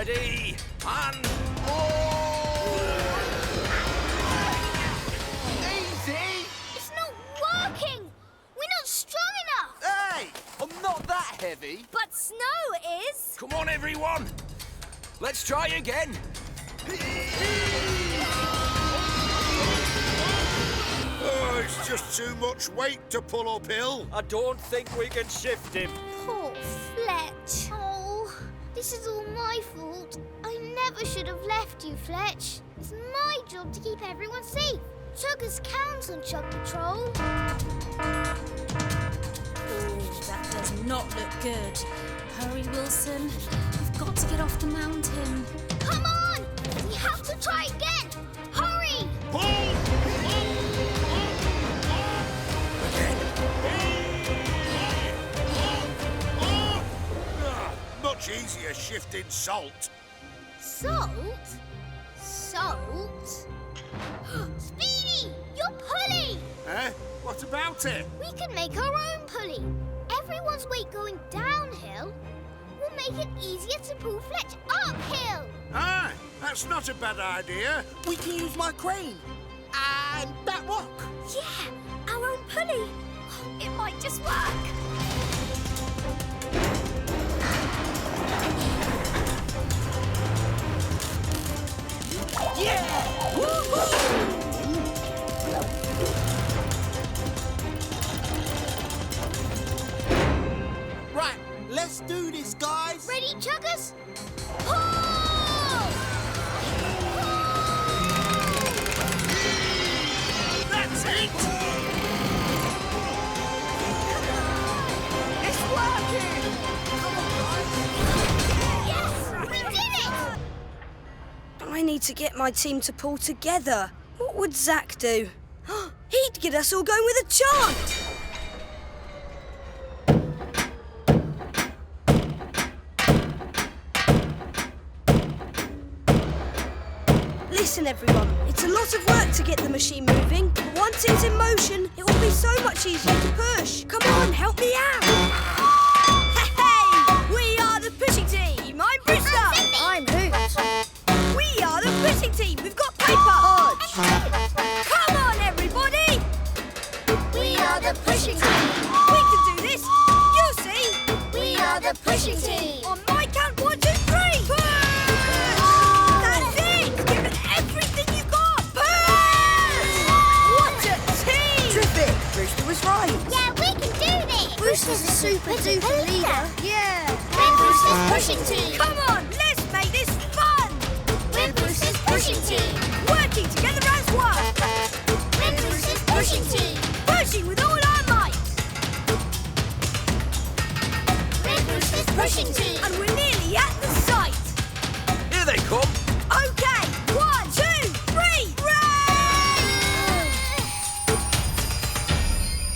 Steady and Easy! It's not working! We're not strong enough! Hey! I'm not that heavy. But snow is! come on, everyone. Let's try again. Oh, it's just too much weight to pull uphill. I don't think we can shift him. Poor Fletch. Oh, this is all my fault. I never should have left you, Fletch. It's my job to keep everyone safe. Chuggers count on Chug Patrol. Ooh, that does not look good. Hurry, Wilson. We've got to get off the mountain. Come on! We have to try again! Hurry! Much easier shifting salt. Salt? Salt? Speedy! Your pulley! Eh? What about it? We can make our own pulley. Everyone's weight going downhill will make it easier to pull Fletch uphill. Ah, that's not a bad idea. We can use my crane. And that rock. Yeah, our own pulley. It might just work. Yeah! Woo-hoo! Right, let's do this, guys. Ready, Chuggers? Pull! That's it! It's working! Come on, guys. Yes, we did it! I need to get my team to pull together. What would Zach do? He'd get us all going with a chant! Listen, everyone, it's a lot of work to get the machine moving, but once it's in motion, it will be so much easier to push. Come on, help me out! Hey! We are the pushing team! I'm Brewster! I'm Hoot! We are the pushing team! We've got paper! Come on, everybody! We are the pushing team. We can do this! You'll see! We are the pushing team. On my count, 1, 2, 3! Push! That's it! Give it everything you got! Push! What a team! Terrific. Brewster was right. Yeah, we can do this. Brewster's a super duper leader. Yeah! We're Brewster's pushing team. Come on, let's make this fun! We're Brewster's pushing team. Working together as one! We're Brewster's pushing team. Pushing with all our might! We're Brewster's pushing team. And we're nearly at the site! Here they come. Okay, 1, 2, 3,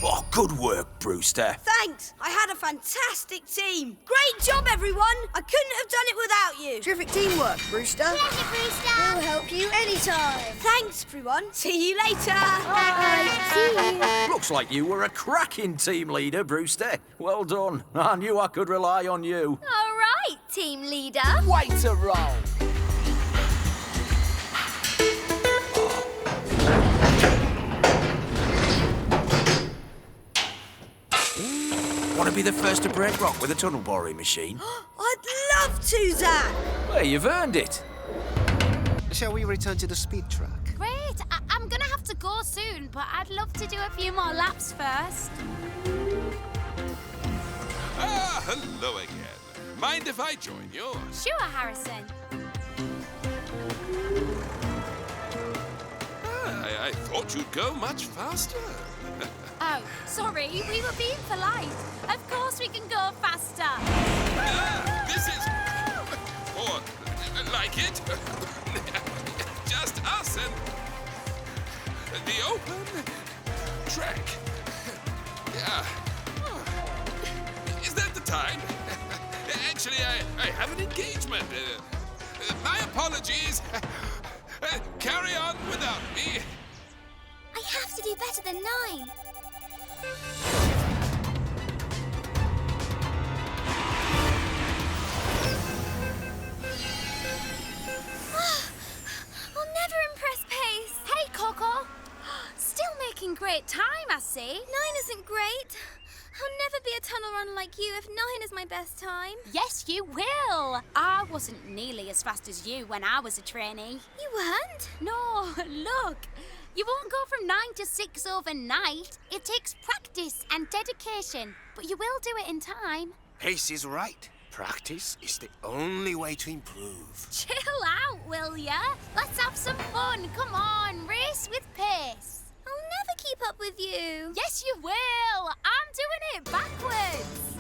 Oh, good work, Brewster. Thanks! I had a fantastic team! Great job, everyone! I couldn't have done it without you! Terrific teamwork, Brewster. Pleasure, Brewster. We'll help you anytime! Thanks, everyone! See you later! Bye. See you. Looks like you were a cracking team leader, Brewster. Well done. I knew I could rely on you. All right, team leader. Way to roll. Want to be the first to break rock with a tunnel boring machine? I'd love to, Zach! Well, you've earned it. Shall we return to the speed track? Great. I'm going to have to go soon, but I'd love to do a few more laps first. Ah, hello again. Mind if I join you? Sure, Harrison. I thought you'd go much faster. Oh, sorry, we were being polite. Of course we can go faster. This is... Or, like it? Just us and... the open track. Yeah. Is that the time? Actually, I have an engagement. My apologies. Carry on without me. I have to do better than 9. great time, I see. 9 isn't great. I'll never be a tunnel runner like you if 9 is my best time. Yes, you will. I wasn't nearly as fast as you when I was a trainee. You weren't? No, look. You won't go from 9 to 6 overnight. It takes practice and dedication, but you will do it in time. Ace is right. Practice is the only way to improve. Chill out, will ya? Let's have some fun. Come on, race with pace. I'll never keep up with you. Yes, you will. I'm doing it backwards.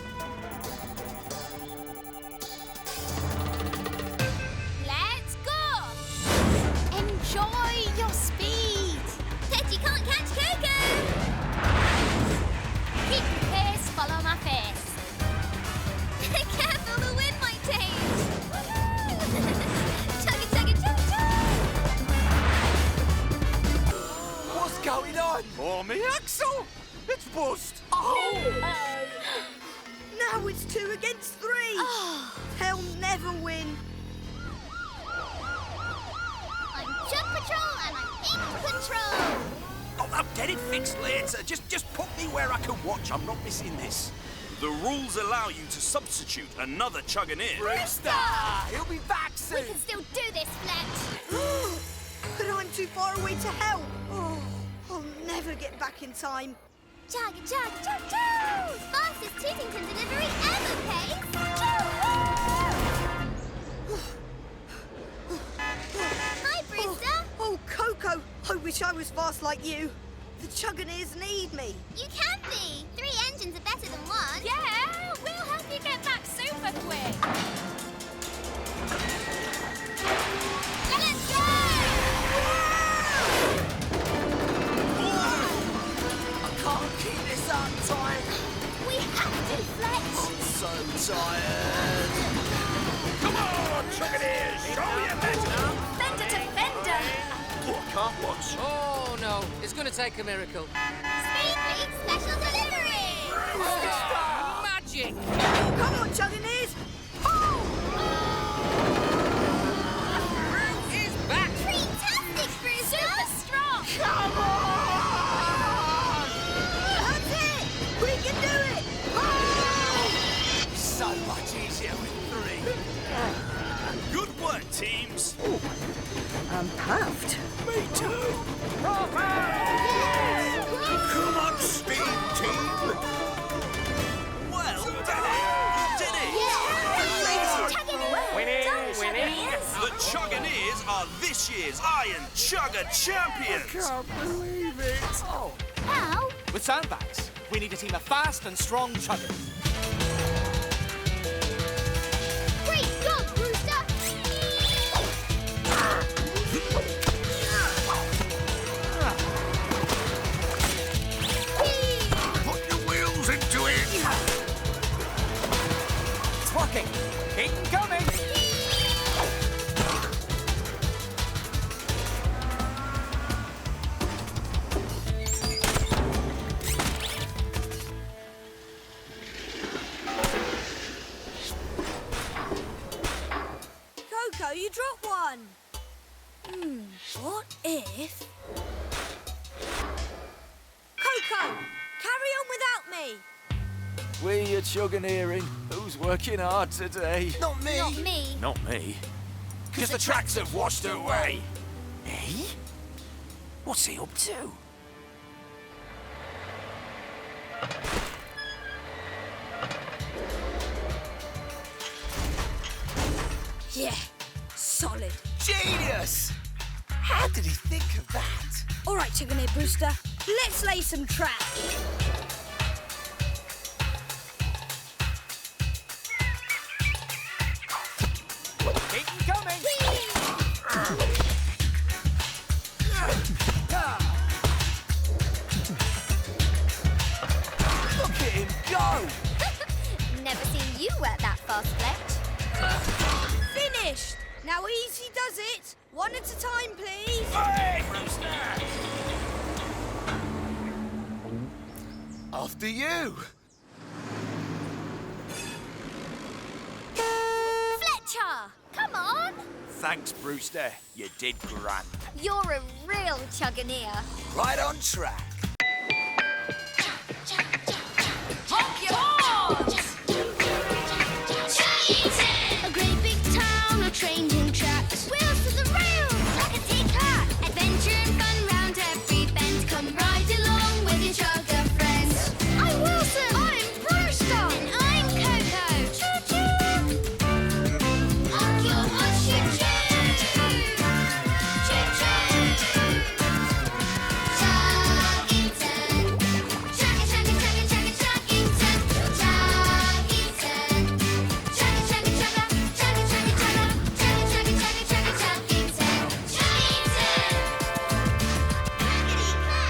Let's go. Enjoy your speed. Bet you can't catch Koko. Keep the pace, follow my face. Careful, the wind might change. Chug it, chug it, chug, chug. What's going on? Oh, me axle! It's bust! Now it's 2 against 3. They'll never win. I'm Chug Patrol and I'm in control. Oh, I'll get it fixed later. Just put me where I can watch. I'm not missing this. The rules allow you to substitute another Chuggiton. Brewster! He'll be back soon! We can still do this, Fletch. But I'm too far away to help. Oh, I'll never get back in time. Chug, chug, chug, chug! Fastest Chuggington delivery ever, Pace! Hi, Brewster! Oh, Koko, I wish I was fast like you. The Chugginers need me. You can be! 3 engines are better than 1. Yeah, we'll help you get back super quick. Let's go! I can't keep this up tight. We have to, Fletch! I'm so tired. Come on, Chuggiton! Show me your better! Fender to fender. Oh, I can't watch. Oh, no. It's going to take a miracle. Speedy, special delivery! Magic! Come on, Chugginers. He's back! Fantastic, Brewster! Super strong. Come on! That's it. We can do it. So much easier with 3. Good work, teams! I'm puffed. Me too. Come on, speed team! Well done. You did it. Winning! The Chuggiton are this year's Iron Chugger champions! Can't believe it. Oh. How? With sandbags, we need a team of fast and strong chuggers. Great job, Brewster! Put your wheels into it! It's working. Keep coming. Koko, you dropped one. What if... Koko, carry on without me. We are Chuggineering. Who's working hard today? Not me. Not me. Not me. Because the tracks have washed away. Me? What's he up to? Yeah, solid. Genius! How did he think of that? All right, Chuggineer Brewster, let's lay some track. Keep coming. Look at him go! Never seen you work that fast, Fletch. Finished. Now easy does it. One at a time, please. Hey, Brewster! After you. Fletcher! Come on! Thanks, Brewster. You did grand. You're a real Chuggineer. Right on track.